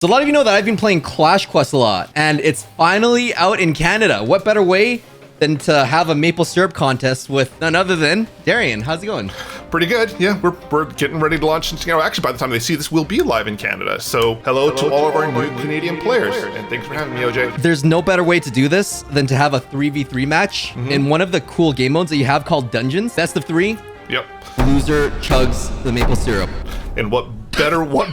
So a lot of you know that I've been playing Clash Quest a lot, and it's finally out in Canada. What better way than to have a maple syrup contest with none other than Darian? How's it going? Pretty good. Yeah, we're getting ready to launch. Actually, by the time they see this, we'll be live in Canada. So hello to all of our new Canadian players. And thanks for having me, OJ. There's no better way to do this than to have a 3v3 match in one of the cool game modes that you have called Dungeons. Best of 3. Yep. Loser chugs the maple syrup. And what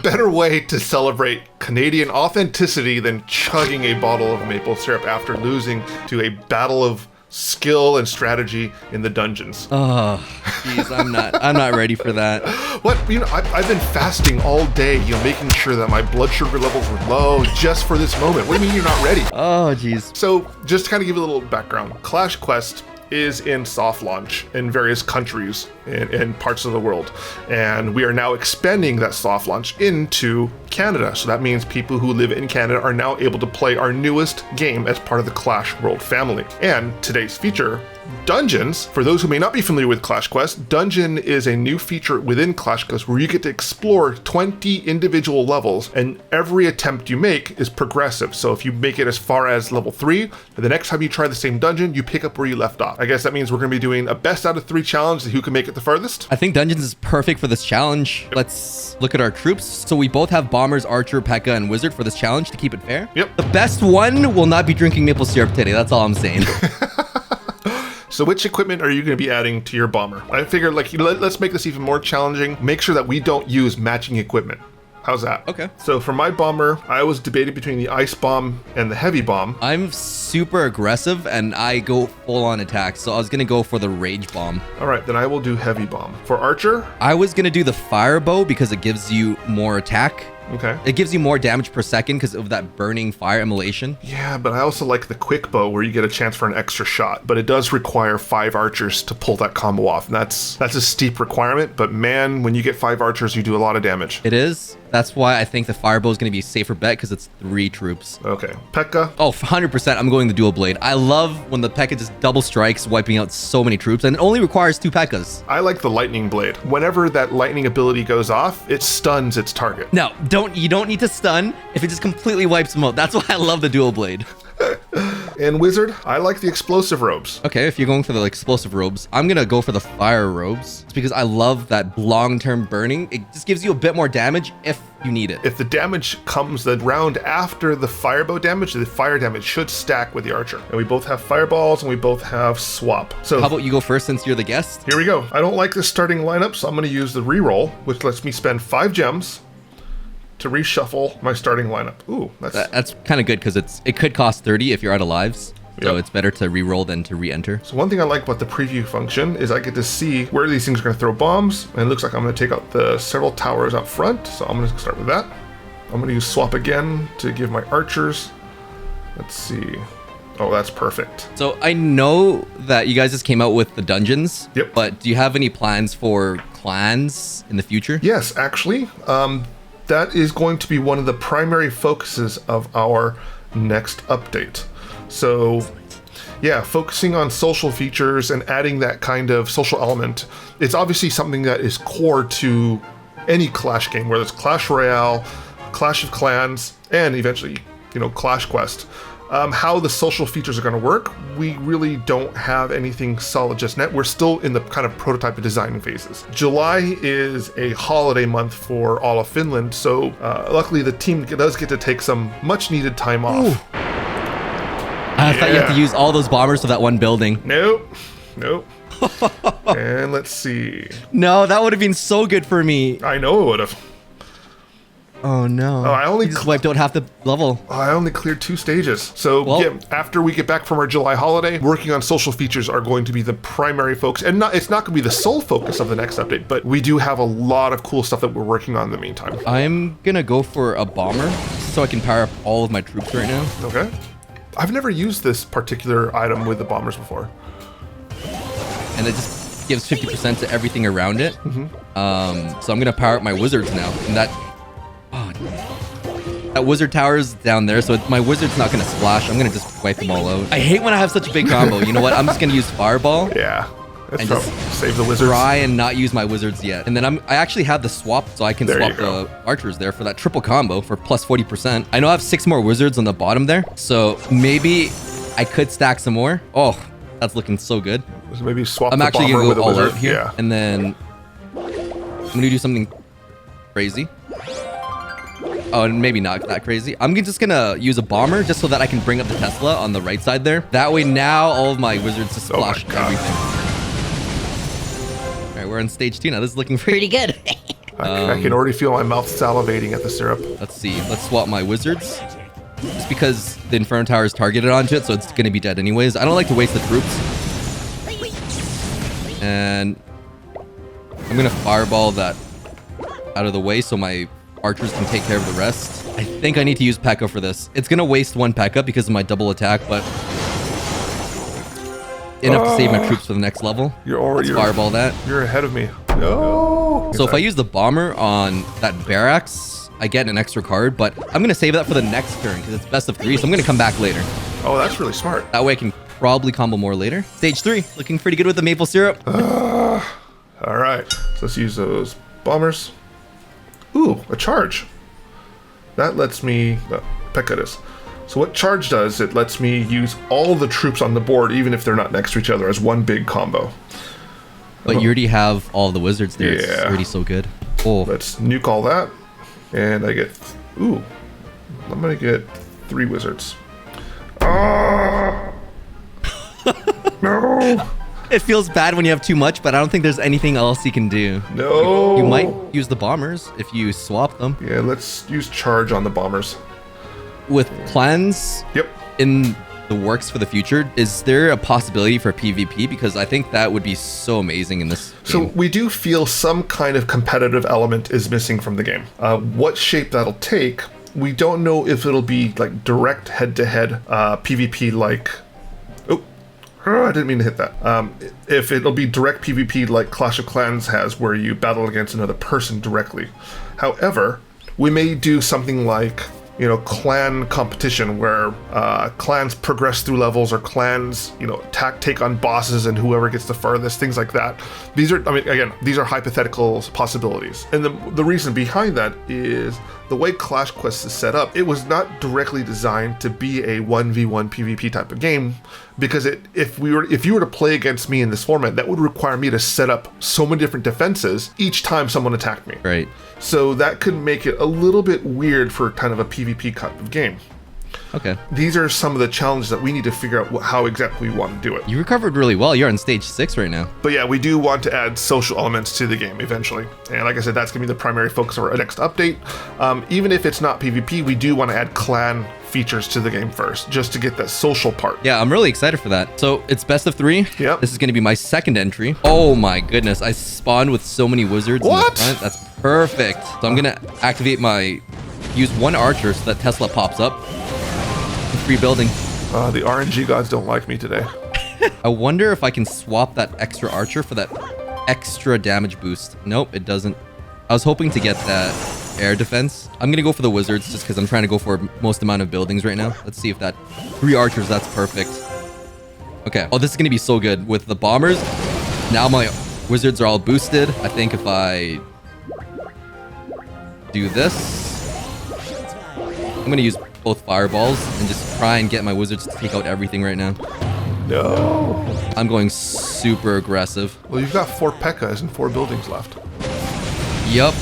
better way to celebrate Canadian authenticity than chugging a bottle of maple syrup after losing to a battle of skill and strategy in the dungeons? Oh, jeez, I'm not ready for that. What? I've been fasting all day, making sure that my blood sugar levels were low just for this moment. What do you mean you're not ready? Oh, jeez. So, just to kind of give you a little background, Clash Quest is in soft launch in various countries in parts of the world, and we are now expanding that soft launch into Canada. So that means people who live in Canada are now able to play our newest game as part of the Clash World family. And today's feature, Dungeons. For those who may not be familiar with Clash Quest, Dungeon is a new feature within Clash Quest where you get to explore 20 individual levels, and every attempt you make is progressive. So if you make it as far as level 3, the next time you try the same dungeon, you pick up where you left off. I guess that means we're going to be doing a best out of 3 challenge, who can make it the farthest. I think Dungeons is perfect for this challenge. Yep. Let's look at our troops. So we both have Bombers, Archer, P.E.K.K.A, and Wizard for this challenge to keep it fair. Yep. The best one will not be drinking maple syrup today. That's all I'm saying. So which equipment are you going to be adding to your bomber? I figured, let's make this even more challenging. Make sure that we don't use matching equipment. How's that? Okay. So for my bomber, I was debating between the ice bomb and the heavy bomb. I'm super aggressive and I go full on attack. So I was going to go for the rage bomb. All right, then I will do heavy bomb. For Archer, I was going to do the fire bow because it gives you more attack. Okay. It gives you more damage per second because of that burning fire immolation. Yeah, but I also like the quick bow where you get a chance for an extra shot. But it does require 5 archers to pull that combo off. And that's a steep requirement. But man, when you get 5 archers, you do a lot of damage. It is. That's why I think the firebow is going to be a safer bet because it's 3 troops. Okay. P.E.K.K.A. Oh, 100%. I'm going the dual blade. I love when the P.E.K.K.A just double strikes, wiping out so many troops, and it only requires 2 P.E.K.K.As. I like the lightning blade. Whenever that lightning ability goes off, it stuns its target. No, you don't need to stun if it just completely wipes them out. That's why I love the dual blade. And Wizard, I like the explosive robes. Okay, if you're going for the explosive robes, I'm gonna go for the fire robes. It's because I love that long-term burning. It just gives you a bit more damage if you need it. If the damage comes the round after the firebow damage, the fire damage should stack with the archer. And we both have fireballs and we both have swap. So how about you go first since you're the guest? Here we go. I don't like this starting lineup, so I'm gonna use the reroll, which lets me spend 5 gems to reshuffle my starting lineup. Ooh, that's kind of good because it could cost 30 if you're out of lives. So Yep. it's better to re-roll than to re-enter. So one thing I like about the preview function is I get to see where these things are going to throw bombs, and it looks like I'm going to take out the several towers up front. So I'm going to start with that. I'm going to use swap again to give my archers. Let's see. Oh, that's perfect. So I know that you guys just came out with the dungeons. Yep. But do you have any plans for clans in the future? Yes, actually. That is going to be one of the primary focuses of our next update. So, yeah, focusing on social features and adding that kind of social element. It's obviously something that is core to any Clash game, whether it's Clash Royale, Clash of Clans, and eventually, Clash Quest. How the social features are going to work, we really don't have anything solid just yet. We're still in the kind of prototype and designing phases. July is a holiday month for all of Finland, so luckily the team does get to take some much needed time off. Ooh. I thought you had to use all those bombers for that one building. Nope. And let's see. No, that would have been so good for me. I know it would have. Oh no! I only you just wiped out half the level. I only cleared 2 stages. So after we get back from our July holiday, working on social features are going to be the primary focus, and it's not going to be the sole focus of the next update. But we do have a lot of cool stuff that we're working on in the meantime. I'm gonna go for a bomber so I can power up all of my troops right now. Okay. I've never used this particular item with the bombers before. And it just gives 50% to everything around it. So I'm gonna power up my wizards now, and that wizard tower's down there, so my wizard's not gonna splash. I'm gonna just wipe them all out. I hate when I have such a big combo. You know what? I'm just gonna use fireball. Yeah. Let's and just save the wizards. try and not use my wizards yet. And then I actually have the swap, so I can There you swap go. the archers there for that triple combo for plus 40%. I know I have 6 more wizards on the bottom there, so maybe I could stack some more. Oh, that's looking so good. So maybe swap I'm the actually bomber gonna with go a all wizard. out here, Yeah. and then I'm gonna do something crazy. Oh, and maybe not that crazy. just gonna use a bomber just so that I can bring up the Tesla on the right side there. That way now all of my wizards just Oh my splash God. everything. All right, we're on stage 2 now. This is looking pretty good. I can already feel my mouth salivating at the syrup. Let's see. Let's swap my wizards. Just because the Inferno Tower is targeted onto it, so it's gonna be dead anyways. I don't like to waste the troops. And I'm gonna fireball that out of the way so my archers can take care of the rest. I think I need to use P.E.K.K.A for this. It's gonna waste 1 P.E.K.K.A because of my double attack, but enough to save my troops for the next level. Let's fireball that. You're ahead of me. No. So if I use the bomber on that barracks, I get an extra card, but I'm gonna save that for the next turn because it's best of 3, so I'm gonna come back later. Oh, that's really smart. That way I can probably combo more later. Stage 3, looking pretty good with the maple syrup. All right, so let's use those bombers. Ooh, a charge. That lets me... P.E.K.K.A is. So what charge does, it lets me use all the troops on the board, even if they're not next to each other, as one big combo. But you already have all the wizards there. It's Yeah. already so good. Oh, Let's nuke all that. And I get... Ooh. I'm going to get 3 wizards. Ah! No! it feels bad when you have too much, but I don't think there's anything else you can do. No! You might use the bombers if you swap them. Yeah, let's use charge on the bombers. With plans Yep. in the works for the future, is there a possibility for PvP? Because I think that would be so amazing in this So game. we do feel some kind of competitive element is missing from the game. What shape that'll take, we don't know if it'll be like direct head-to-head PvP like... Oh, I didn't mean to hit that. If it'll be direct PvP like Clash of Clans has, where you battle against another person directly. However, we may do something like, you know, clan competition where clans progress through levels, or clans, you know, take on bosses, and whoever gets the farthest, things like that. These are, I mean, again, these are hypothetical possibilities. And the reason behind that is the way Clash Quest is set up, it was not directly designed to be a 1v1 PvP type of game, because if you were to play against me in this format, that would require me to set up so many different defenses each time someone attacked me. Right. So that could make it a little bit weird for kind of a PvP type of game. Okay. These are some of the challenges that we need to figure out how exactly we want to do it. You recovered really well. You're on stage 6 right now. But yeah, we do want to add social elements to the game eventually. And like I said, that's going to be the primary focus of our next update. Even if it's not PvP, we do want to add clan features to the game first, just to get that social part. Yeah, I'm really excited for that. So it's best of 3. Yep. This is going to be my second entry. Oh my goodness. I spawned with so many wizards in the What? front. That's perfect. So I'm going to activate use 1 archer so that Tesla pops up. Free building. The RNG gods don't like me today. I wonder if I can swap that extra archer for that extra damage boost. Nope, it doesn't. I was hoping to get that air defense. I'm going to go for the wizards just because I'm trying to go for most amount of buildings right now. Let's see if that 3 archers, that's perfect. Okay. Oh, this is going to be so good with the bombers. Now my wizards are all boosted. I think if I do this, I'm going to use both fireballs and just try and get my wizards to take out everything right now. No. I'm going super aggressive. Well, you've got 4 P.E.K.K.A.s and 4 buildings left. Yup.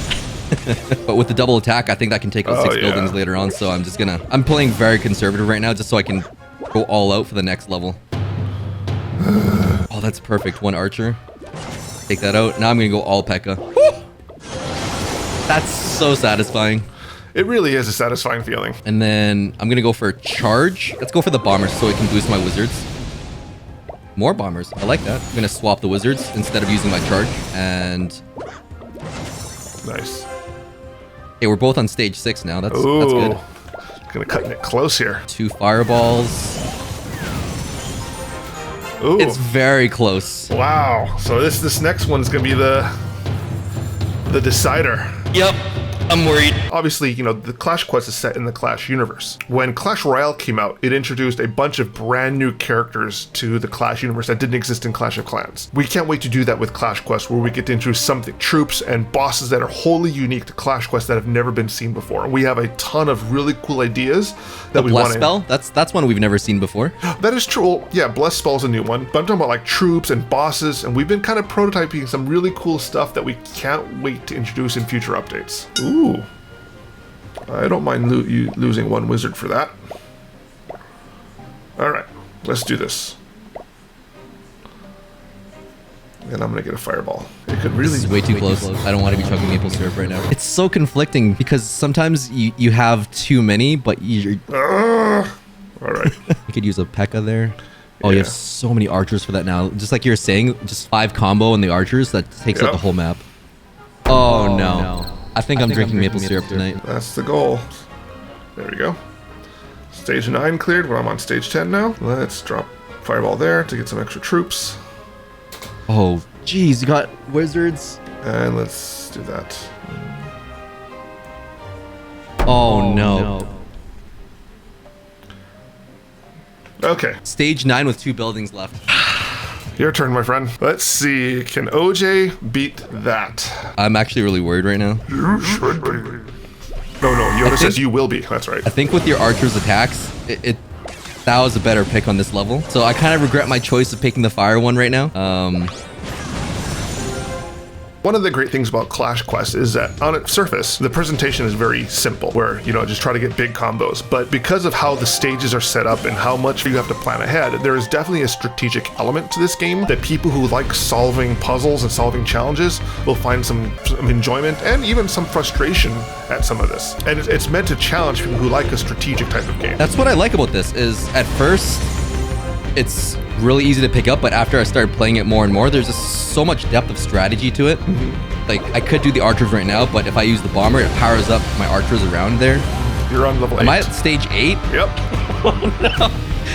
But with the double attack, I think that can take out 6 yeah. buildings later on. So I'm playing very conservative right now just so I can go all out for the next level. Oh, that's perfect. 1 archer. Take that out. Now I'm going to go all P.E.K.K.A. Woo! That's so satisfying. It really is a satisfying feeling. And then I'm going to go for charge. Let's go for the bombers so it can boost my wizards. More bombers. I like that. I'm going to swap the wizards instead of using my charge. And Nice. okay, we're both on stage 6 now. That's Ooh. good. Gonna cut it close here. 2 fireballs. Ooh. It's very close. Wow. So this next one's gonna be the decider. Yep. I'm worried. Obviously, you know, the Clash Quest is set in the Clash universe. When Clash Royale came out, it introduced a bunch of brand new characters to the Clash universe that didn't exist in Clash of Clans. We can't wait to do that with Clash Quest, where we get to introduce something, troops and bosses that are wholly unique to Clash Quest that have never been seen before. And we have a ton of really cool ideas that we want to... Bless Spell? That's one we've never seen before. That is true. Well, yeah, Bless Spell's a new one. But I'm talking about like troops and bosses, and we've been kind of prototyping some really cool stuff that we can't wait to introduce in future updates. Ooh. I don't mind you losing one wizard for that. Alright, let's do this. And I'm gonna get a fireball. It could really... This is way too close. I don't want to be chugging maple syrup right now. It's so conflicting because sometimes you have too many, but you're... Alright. You could use a P.E.K.K.A. there. Oh, you have so many archers for that now. Just like you're saying, just 5 combo on the archers, that takes out the whole map. Oh, no. I think I'm drinking maple syrup tonight. That's the goal. There we go. Stage 9 cleared. Well, I'm on stage 10 now. Let's drop fireball there to get some extra troops. Oh, geez, you got wizards. And let's do that. Oh, no. Okay. Stage 9 with 2 buildings left. Your turn, my friend. Let's see. Can OJ beat that? I'm actually really worried right now. You should be. No, Yoda says you will be. That's right. I think with your archer's attacks, that was a better pick on this level. So I kind of regret my choice of picking the fire one right now. One of the great things about Clash Quest is that on its surface, the presentation is very simple, where, you know, just try to get big combos. But because of how the stages are set up and how much you have to plan ahead, there is definitely a strategic element to this game that people who like solving puzzles and solving challenges will find some enjoyment and even some frustration at some of this. And it's meant to challenge people who like a strategic type of game. That's what I like about this, is at first, it's really easy to pick up, but after I started playing it more and more, there's just so much depth of strategy to it. Like, I could do the archers right now, but if I use the bomber, it powers up my archers around there. You're on level 8. Am I at stage 8? Yep. Oh, no.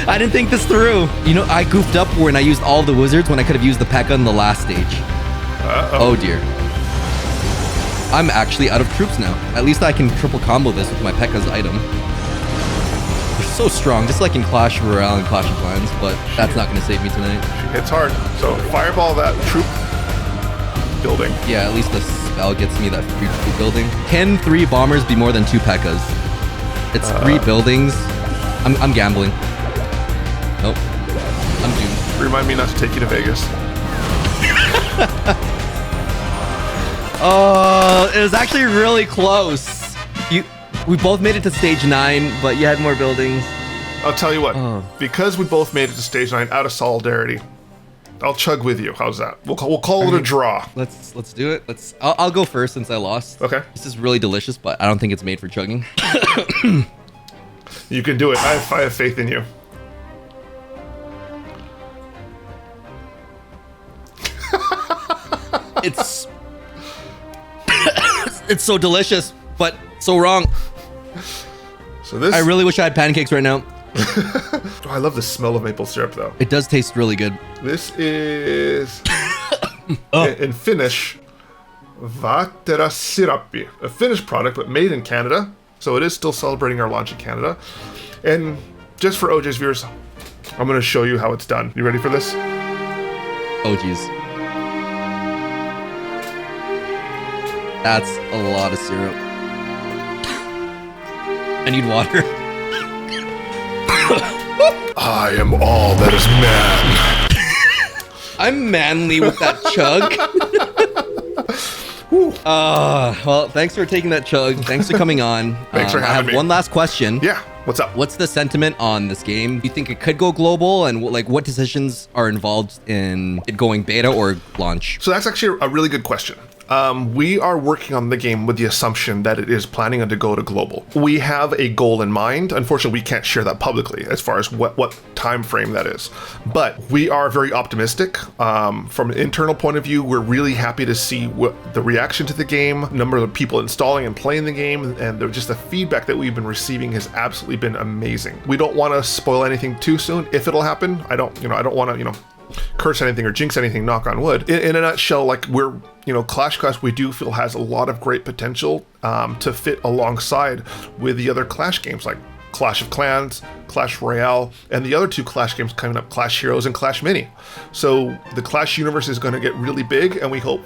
I didn't think this through. You know, I goofed up when I used all the wizards when I could have used the P.E.K.K.A. in the last stage. Oh, dear. I'm actually out of troops now. At least I can triple combo this with my P.E.K.K.A.'s item. They're so strong, just like in Clash Royale and Clash of Clans, but that's not going to save me tonight. She hits hard. So fireball that troop building. Yeah, at least the spell gets me that free troop building. Can 3 bombers be more than 2 P.E.K.K.A.s? It's 3 buildings. I'm gambling. Nope. I'm doomed. Remind me not to take you to Vegas. Oh, it was actually really close. We both made it to stage 9, but you had more buildings. I'll tell you what, because we both made it to stage 9 out of solidarity, I'll chug with you. How's that? We'll call it a draw. Let's do it. I'll go first since I lost. Okay. This is really delicious, but I don't think it's made for chugging. You can do it. I have faith in you. It's it's so delicious, but so wrong. So this... I really wish I had pancakes right now. Oh, I love the smell of maple syrup, though. It does taste really good. This is, in Finnish, Vaatterasirappi, a Finnish product, but made in Canada. So it is still celebrating our launch in Canada. And just for OJ's viewers, I'm going to show you how it's done. You ready for this? Oh, geez. That's a lot of syrup. I need water. I am all that is man. I'm manly with that chug. Well, thanks for taking that chug. Thanks for coming on. Thanks for having I have me. one last question. Yeah, what's up? What's the sentiment on this game? Do you think it could go global, and like what decisions are involved in it going beta or launch? So that's actually a really good question. We are working on the game with the assumption that it is planning to go to global. We have a goal in mind. Unfortunately, we can't share that publicly as far as what time frame that is. But we are very optimistic. From an internal point of view, we're really happy to see what the reaction to the game, number of people installing and playing the game, and just the feedback that we've been receiving has absolutely been amazing. We don't want to spoil anything too soon. If it'll happen, I don't want to, curse anything or jinx anything, knock on wood. In a nutshell, like Clash Quest, we do feel has a lot of great potential to fit alongside with the other Clash games like Clash of Clans, Clash Royale, and the other two Clash games coming up, Clash Heroes and Clash Mini. So the Clash universe is going to get really big, and we hope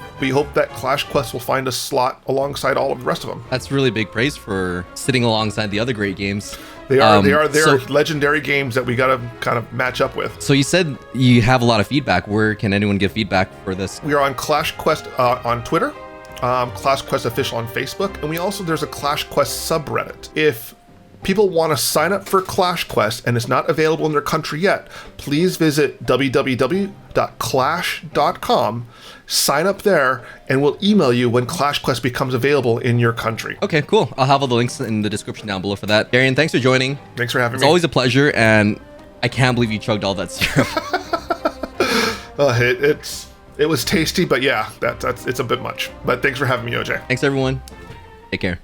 that Clash Quest will find a slot alongside all of the rest of them. That's really big praise for sitting alongside the other great games. They are legendary games that we got to kind of match up with. So you said you have a lot of feedback. Where can anyone give feedback for this? We are on Clash Quest on Twitter, Clash Quest Official on Facebook, and there's a Clash Quest subreddit. If people want to sign up for Clash Quest and it's not available in their country yet, please visit www.clash.com, sign up there, and we'll email you when Clash Quest becomes available in your country. Okay, cool. I'll have all the links in the description down below for that. Darian, thanks for joining. Thanks for having me. It's always a pleasure, and I can't believe you chugged all that syrup. It was tasty, but yeah, it's a bit much. But thanks for having me, OJ. Thanks, everyone. Take care.